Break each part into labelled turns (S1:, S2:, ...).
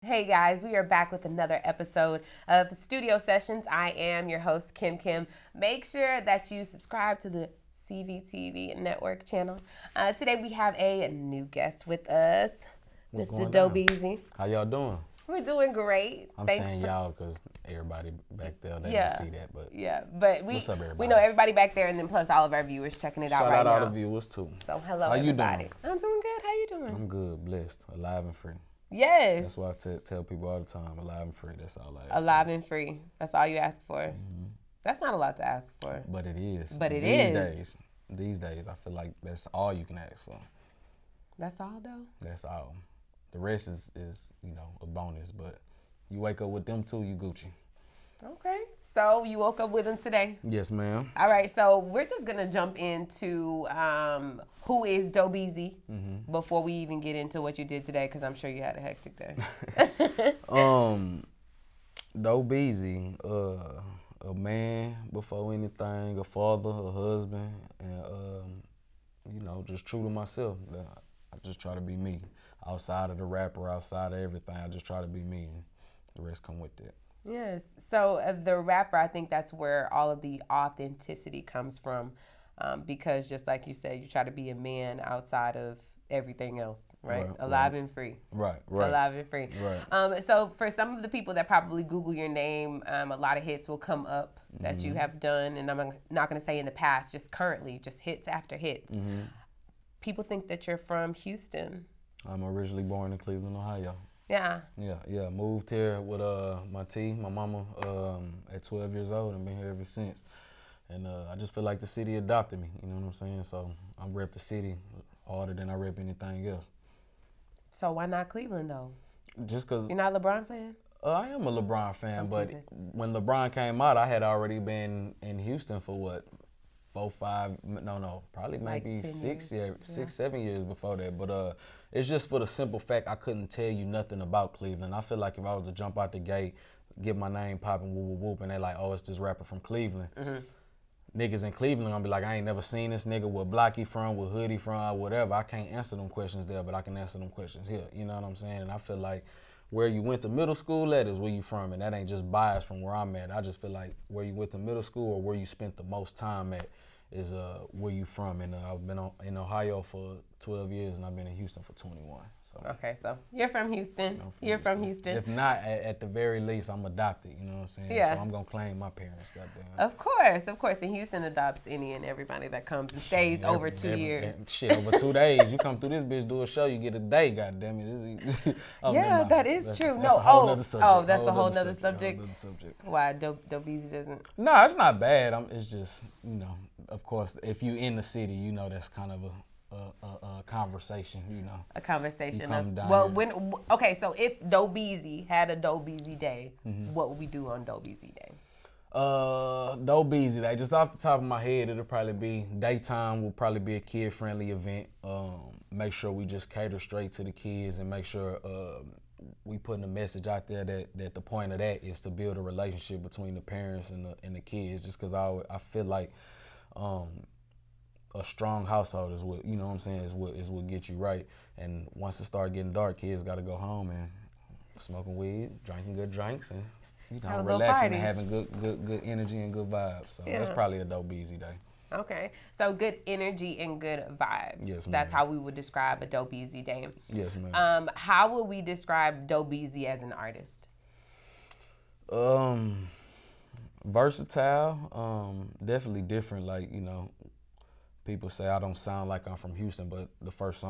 S1: Hey guys, we are back with another episode of Studio Sessions. I am your host, Kim Kim. Make sure that you subscribe to the CoreVizion network channel. Today we have a new guest with us, Mr. Doughbeezy.
S2: How y'all doing?
S1: We're doing great.
S2: I'm saying y'all because everybody back there, they don't see that. But
S1: but
S2: what's up, everybody?
S1: We know everybody back there, and then plus all of our viewers checking it out right now.
S2: Shout out all the viewers too.
S1: So hello,
S2: How you
S1: everybody.
S2: doing?
S1: I'm doing good. How you doing?
S2: I'm good, blessed, alive and free.
S1: Yes.
S2: That's what I tell people all the time. Alive and free. That's all I ask.
S1: Alive and free. That's all you ask for.
S2: Mm-hmm.
S1: That's not a lot to ask for.
S2: But it is.
S1: But it
S2: is. These days, I feel like that's all you can ask for.
S1: That's all, though?
S2: That's all. The rest is a bonus. But you wake up with them too, you Gucci.
S1: Okay. So you woke up with them today?
S2: Yes, ma'am.
S1: All right. So we're just going to jump into who is Doughbeezy before we even get into what you did today, because I'm sure you had a hectic day.
S2: Doughbeezy, a man before anything, a father, a husband, and just true to myself. I just try to be me. Outside of the rapper, outside of everything, I just try to be me, and the rest come with it.
S1: Yes. So the rapper, I think that's where all of the authenticity comes from, because just like you said, you try to be a man outside of everything else, right? Alive and free.
S2: Right.
S1: Alive and free.
S2: Right.
S1: So for some of the people that probably Google your name, a lot of hits will come up that you have done, and I'm not going to say in the past, just currently, just hits after hits. People think that you're from Houston.
S2: I'm originally born in Cleveland, Ohio.
S1: Yeah.
S2: Yeah. Moved here with my mama, at 12 years old, and been here ever since. And I just feel like the city adopted me. You know what I'm saying? So I rep the city harder than I rep anything else.
S1: So why not Cleveland though?
S2: Just because.
S1: You're not a LeBron fan?
S2: I am a LeBron fan, but when LeBron came out, I had already been in Houston for what? 4, 5, probably maybe
S1: like
S2: 6 years, 6, 7 years before that. But it's just for the simple fact I couldn't tell you nothing about Cleveland. I feel like if I was to jump out the gate, get my name popping, whoop, whoop, whoop, and they're like, oh, it's this rapper from Cleveland. Niggas in Cleveland gonna be like, I ain't never seen this nigga, what block he from, what hood he from, whatever. I can't answer them questions there, but I can answer them questions here. You know what I'm saying? And I feel like where you went to middle school at is where you from, and that ain't just biased from where I'm at. I just feel like where you went to middle school or where you spent the most time at is where you from. And I've been in Ohio for 12 years, and I've been in Houston for 21. So
S1: okay, so you're from Houston. From Houston.
S2: If not, at the very least, I'm adopted. You know what I'm saying?
S1: Yeah.
S2: So I'm gonna claim my parents. Goddamn.
S1: Of course. And Houston adopts any and everybody that comes and stays over 2 years.
S2: Shit, over 2 days. You come through this bitch, do a show, you get a day. Goddamn it.
S1: Yeah, that is true.
S2: That's a whole nother subject.
S1: That's a whole nother subject. Why Doughbeezy doesn't?
S2: No, it's not bad. It's just of course, if you in the city, that's kind of a conversation,
S1: A conversation of, so if Doughbeezy had a Doughbeezy day, what would we do on Doughbeezy day?
S2: Doughbeezy Day, just off the top of my head, it'll probably be daytime. Will probably be a kid-friendly event. Make sure we just cater straight to the kids and make sure we putting a message out there that the point of that is to build a relationship between the parents and the kids. Just because I feel like a strong household is what is what gets you right. And once it start getting dark, kids got to go home and smoking weed, drinking good drinks, and relaxing and having good energy and good vibes. So that's probably a Doughbeezy day.
S1: Okay, so good energy and good vibes.
S2: Yes, ma'am.
S1: That's how we would describe a Doughbeezy day.
S2: Yes, ma'am.
S1: How would we describe Doughbeezy as an artist?
S2: Versatile. Definitely different. Like people say I don't sound like I'm from Houston, but the first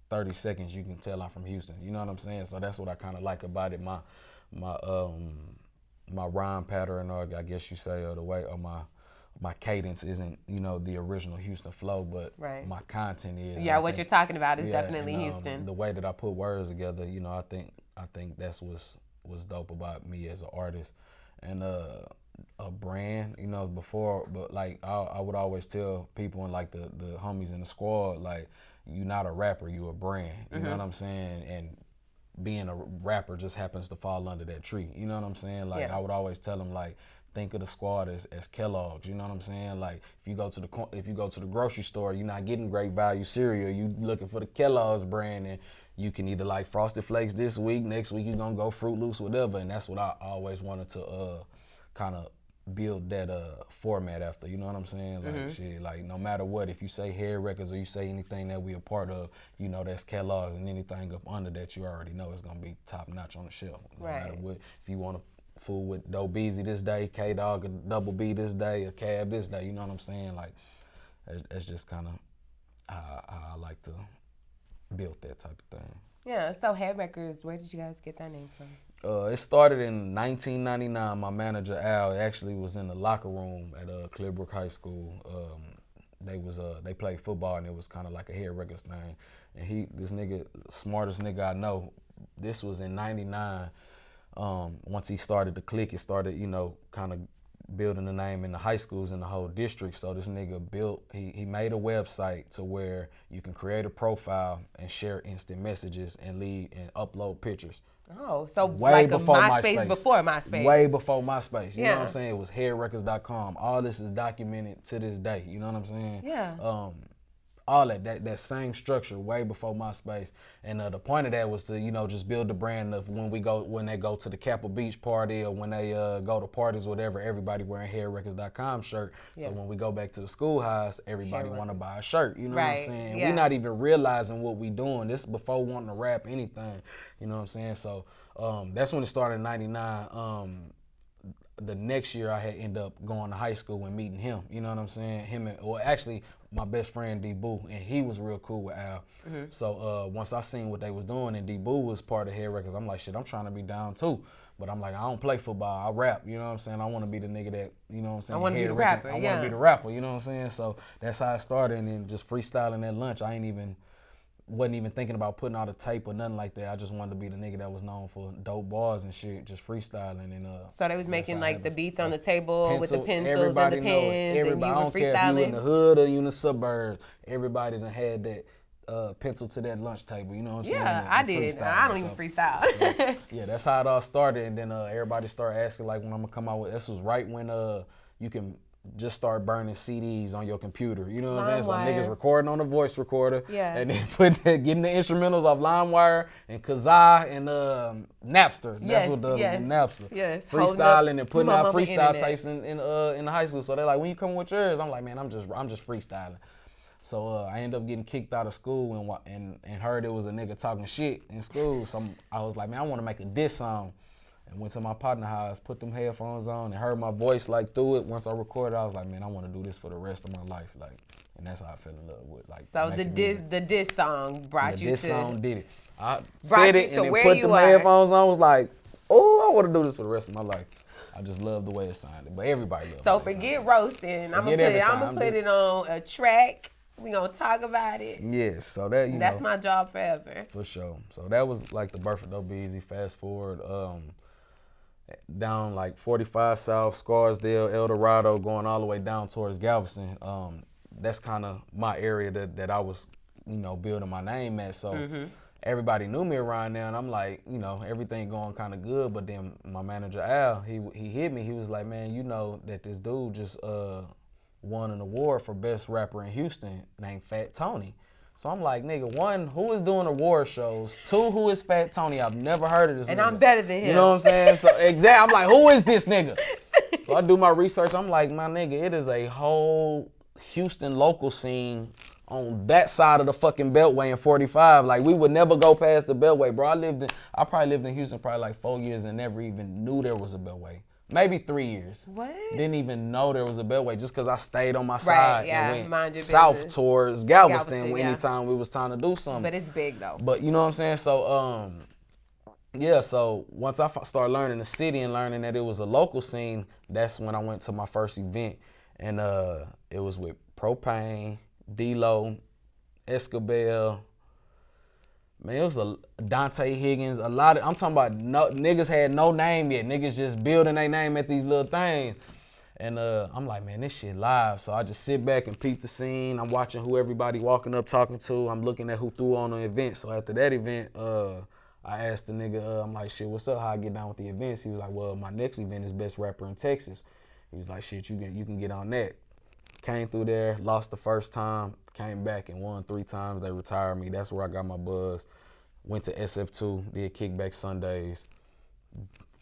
S2: 30 seconds you can tell I'm from Houston. You know what I'm saying? So that's what I kind of like about it. My rhyme pattern, or I guess you say, or the way, or my cadence isn't the original Houston flow, but my content is.
S1: Yeah, what you're talking about is definitely Houston.
S2: The way that I put words together, I think that's what's dope about me as an artist. And a brand, before, but like I would always tell people and like the homies in the squad, like, you're not a rapper, you a brand. You know what I'm saying? And being a rapper just happens to fall under that tree. You know what I'm saying? Like, I would always tell them, like, think of the squad as Kellogg's. You know what I'm saying? Like, if you go to the grocery store, you're not getting great value cereal. You looking for the Kellogg's brand, and you can either like Frosted Flakes this week, next week you're gonna go Fruit Loops, whatever. And that's what I always wanted to kind of build that format after, you know what I'm saying? Like shit, like no matter what, if you say Hair Records or you say anything that we a part of, you know that's Kellogg's, and anything up under that you already know is gonna be top notch on the shelf. No matter what, if you want to fool with Doughbeezy this day, K-Dog or Double B this day, or Cab this day, you know what I'm saying? Like it's just kind of how I like to build that type of thing.
S1: Yeah, so Hair Records, where did you guys get that name from?
S2: It started in 1999. My manager Al actually was in the locker room at Clearbrook High School. They played football, and it was kind of like a Hair Records thing. And this nigga, smartest nigga I know. This was in '99. Once he started to click, it started, you know, kind of building the name in the high schools in the whole district. So this nigga he made a website to where you can create a profile and share instant messages and upload pictures.
S1: Oh, so
S2: way
S1: like
S2: before
S1: a MySpace before MySpace.
S2: Way before MySpace. You know what I'm saying? It was hairrecords.com. All this is documented to this day. You know what I'm saying?
S1: Yeah.
S2: All that same structure way before MySpace. And the point of that was to, you know, just build the brand of when they go to the Capitol Beach party or when they go to parties, whatever, everybody wearing hairrecords.com shirt. Yeah. So when we go back to the schoolhouse, everybody want to buy a shirt. You know what I'm saying? Yeah. We're not even realizing what we doing. This is before wanting to rap anything. You know what I'm saying? So that's when it started in '99. The next year I had ended up going to high school and meeting him. You know what I'm saying? Actually my best friend D-Boo, and he was real cool with Al. So once I seen what they was doing and D-Boo was part of Hair Records, I'm like, shit, I'm trying to be down too. But I'm like, I don't play football, I rap, you know what I'm saying? I want to be the nigga that, you know what I'm saying?
S1: I want to be the rapper,
S2: I want to be the rapper, you know what I'm saying? So that's how I started, and then just freestyling at lunch. Wasn't even thinking about putting out a tape or nothing like that. I just wanted to be the nigga that was known for dope bars and shit, just freestyling. And
S1: so they was making like the beats on the table with the pencils and the pens,
S2: everybody,
S1: and you
S2: I
S1: were
S2: don't care if you in the hood or you in the suburbs, everybody done had that pencil to that lunch table, you know what I'm saying?
S1: Yeah, I did. I don't even freestyle.
S2: Yeah, that's how it all started. And then everybody started asking like when I'm gonna come out with, this was right when you can just start burning CDs on your computer. You know what I'm saying? So niggas recording on a voice recorder. Yeah. And then getting the instrumentals off LimeWire and Kazaa and Napster. That's what the Napster. Yes. Freestyling and putting out freestyle tapes in the high school. So they're like, when you come with yours? I'm like, man, I'm just freestyling. So I ended up getting kicked out of school and heard it was a nigga talking shit in school. So I was like, man, I want to make a diss song. And went to my partner's house, put them headphones on, and heard my voice like through it. Once I recorded, I was like, man, I want to do this for the rest of my life, like, and that's how I fell in love with like.
S1: So the diss song brought you to. The diss
S2: song did it. I said it and then put them headphones on. Was like, oh, I want to do this for the rest of my life. I just love the way it sounded, but everybody loves it. So
S1: forget roasting. I'm gonna put it on a track. We gonna talk about it.
S2: Yes, so that
S1: that's my job forever.
S2: For sure. So that was like the birth of Doughbeezy. Fast forward. Down like 45 South, Scarsdale, El Dorado, going all the way down towards Galveston. That's kind of my area that I was, you know, building my name at. So everybody knew me around there, and I'm like, you know, everything going kind of good. But then my manager Al, he hit me. He was like, man, you know that this dude just won an award for best rapper in Houston named Fat Tony. So I'm like, nigga, one, who is doing award shows? Two, who is Fat Tony? I've never heard of this
S1: and
S2: nigga.
S1: I'm better than him.
S2: You know what I'm saying? So I'm like, who is this nigga? So I do my research. I'm like, my nigga, it is a whole Houston local scene on that side of the fucking Beltway in 45. Like, we would never go past the Beltway, bro. I probably lived in Houston probably like 4 years and never even knew there was a Beltway. Maybe 3 years.
S1: What?
S2: Didn't even know there was a Beltway just because I stayed on my side and went south
S1: business.
S2: Towards Galveston anytime we was trying to do something.
S1: But it's big though.
S2: But you know what I'm saying? So, yeah, so once I started learning the city and learning that it was a local scene, that's when I went to my first event. And it was with Propane, D-Lo, Escabel. Man, it was a Dante Higgins, a lot of, I'm talking about niggas had no name yet. Niggas just building their name at these little things. And I'm like, man, this shit live. So I just sit back and peep the scene. I'm watching who everybody walking up talking to. I'm looking at who threw on the event. So after that event, I asked the nigga, I'm like, shit, what's up? How I get down with the events? He was like, well, my next event is best rapper in Texas. He was like, shit, you can get on that. Came through there, lost the first time, came back and won 3 times. They retired me. That's where I got my buzz. Went to SF2, did Kickback Sundays.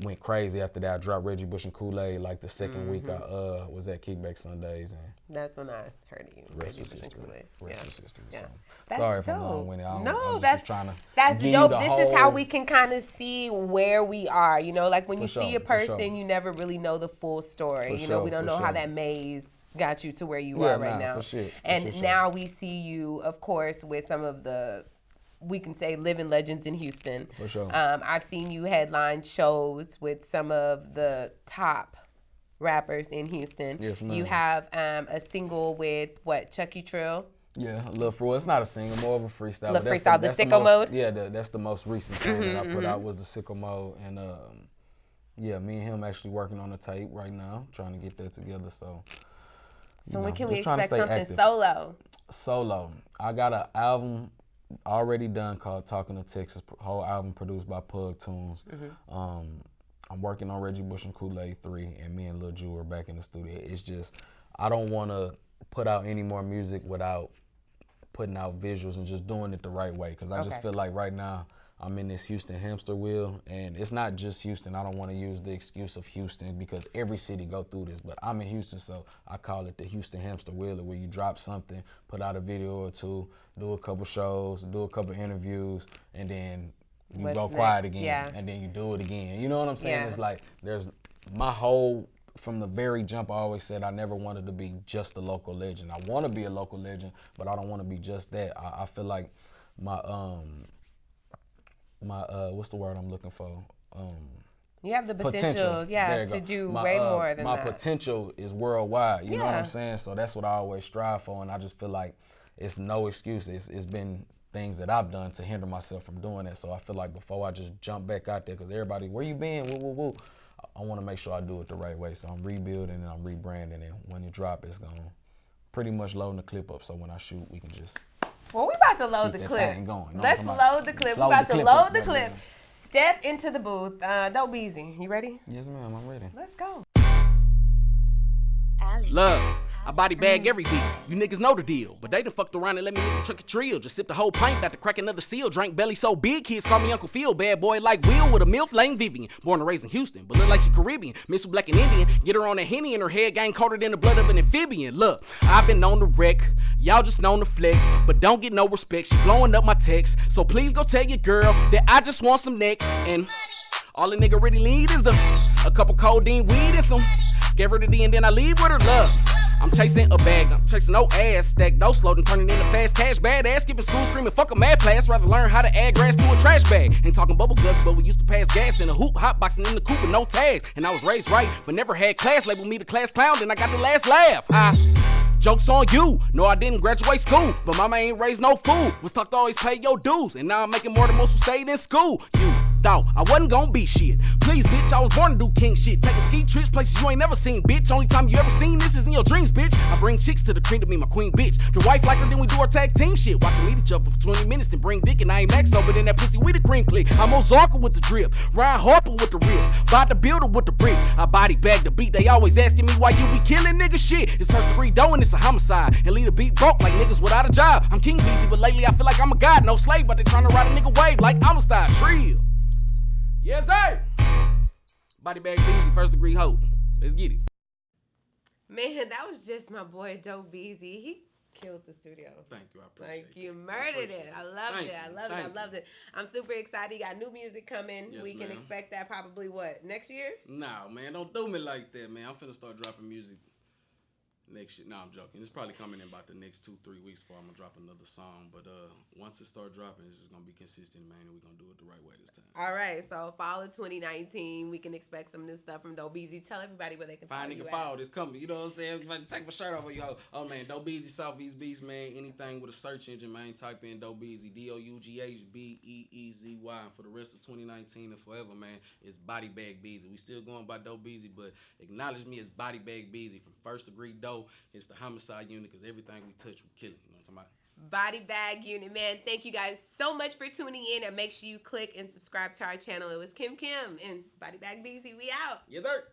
S2: Went crazy after that. I dropped Reggie Bush and Kool-Aid like the second week I was at Kickback Sundays. And
S1: that's when I heard of you.
S2: Rest was history. Rest was history.
S1: Yeah.
S2: So. Sorry if I'm long-winded.
S1: No,
S2: that's
S1: dope. This is how we can kind of see where we are. You know, like when you see a person, you never really know the full story. You know, we don't know how that maze got you to where you are right now. And now we see you, of course, with some of the, we can say, living legends in Houston.
S2: For sure.
S1: I've seen you headline shows with some of the top rappers in Houston.
S2: Yes, ma'am.
S1: You have a single with, Chucky Trill?
S2: Yeah, Lil Fru. It's not a single, more of a freestyle.
S1: The freestyle, the Sicko Mode?
S2: Yeah, that's the most recent thing that I put out was the Sicko Mode. And yeah, me and him actually working on a tape right now, trying to get that together. So
S1: when can we expect something solo?
S2: Solo. I got an album already done called Talking to Texas, whole album produced by Pug Tunes. I'm working on Reggie Bush and Kool-Aid 3, and me and Lil Ju are back in the studio. It's just, I don't want to put out any more music without putting out visuals and just doing it the right way, because I just feel like right now I'm in this Houston hamster wheel, and it's not just Houston. I don't want to use the excuse of Houston because every city go through this, but I'm in Houston, so I call it the Houston hamster wheel, where you drop something, put out a video or two, do a couple shows, do a couple interviews, and then you go quiet again, and then you do it again. You know what I'm saying? It's like there's my whole, from the very jump, I always said I never wanted to be just a local legend. I want to be a local legend, but I don't want to be just that. I feel like my what's the word I'm looking for?
S1: You have the potential to do way more than that.
S2: My potential is worldwide, you know what I'm saying? So that's what I always strive for, and I just feel like it's no excuse. It's been things that I've done to hinder myself from doing that. So I feel like before I just jump back out there, because everybody, where you been? Woo, woo, woo. I want to make sure I do it the right way. So I'm rebuilding and I'm rebranding, and when it drop, it's going to pretty much loading the clip up, so when I shoot, we can just
S1: well, we about to load the clip. Let's load the clip. We're about to load the clip. Step into the booth. Doughbeezy, you ready?
S2: Yes, ma'am, I'm ready.
S1: Let's go.
S3: Love, I body bag every beat. You niggas know the deal, but they done fucked around and let me lick a truck of trill. Just sipped the whole pint, about to crack another seal. Drank belly so big, kids call me Uncle Phil. Bad boy like Will with a MILF lane Vivian. Born and raised in Houston, but look like she Caribbean. Miss Black and Indian, get her on a Henny in her head, gang coated in the blood of an amphibian. Look, I've been on the wreck, y'all just known the flex, but don't get no respect. She blowing up my text, so please go tell your girl that I just want some neck. And all a nigga really need is a couple codeine weed and some. Gave her the D and then I leave with her love. I'm chasing a bag, I'm chasing no ass, stack no slow, then turning into fast cash, badass, skipping school, screaming fuck a mad class, rather learn how to add grass to a trash bag. Ain't talking bubble guts, but we used to pass gas in a hoop, hotboxing in the coupe with no tags. And I was raised right, but never had class, labeled me the class clown, then I got the last laugh. Joke's on you, no I didn't graduate school, but mama ain't raised no fool, was taught to always pay your dues, and now I'm making more than most who stayed in school. You thought I wasn't gonna be shit. Please, bitch, I was born to do king shit. Taking ski trips, places you ain't never seen, bitch. Only time you ever seen this is in your dreams, bitch. I bring chicks to the cream to be my queen, bitch. The wife like her, then we do our tag team shit. Watching meet each other for 20 minutes, then bring dick, and I ain't max over, then that pussy we the cream click. I'm Ozarka with the drip, Ryan Harper with the wrist, Bob the Builder with the bricks. I body bag the beat, they always asking me why you be killing nigga shit. It's first degree dough and it's a homicide, and leave the beat broke like niggas without a job. I'm King Beezy, but lately I feel like I'm a god, no slave, but they trying to ride a nigga wave like I'm a style trill. Yes, sir. Body bag Beezy, first degree hoe. Let's get it.
S1: Man, that was just my boy Doughbeezy. He killed the studio.
S3: Thank you, I appreciate it.
S1: Like, you murdered it. I loved it. I loved it. I'm super excited. You got new music coming.
S3: Yes,
S1: we can
S3: ma'am.
S1: expect that probably, what, next year?
S3: Nah, man, don't do me like that, man. I'm finna start dropping music next year. Nah, I'm joking. It's probably coming in about the next 2-3 weeks before I'm gonna drop another song. But once it start dropping, it's just gonna be consistent, man, and we're gonna do it the right way this time.
S1: All right, so fall of 2019, we can expect some new stuff from Doughbeezy. Tell everybody where they can
S3: Fine
S1: find you
S3: nigga
S1: at.
S3: fall, it's coming. You know what I'm saying? If I take my shirt off of you, oh man, Doughbeezy Southeast Beast, man. Anything with a search engine, man. Type in Doughbeezy, DOUGHBEEZY. And for the rest of 2019 and forever, man, it's Body Bag Beezy. We still going by Doughbeezy, but acknowledge me as Body Bag Beezy. From first degree dough, it's the homicide unit, because everything we touch, we kill it. You know what I'm talking about?
S1: Body Bag Unit, man. Thank you guys so much for tuning in, and make sure you click and subscribe to our channel. It was Kim and Body Bag Beezy. We out.
S3: Yeah, there.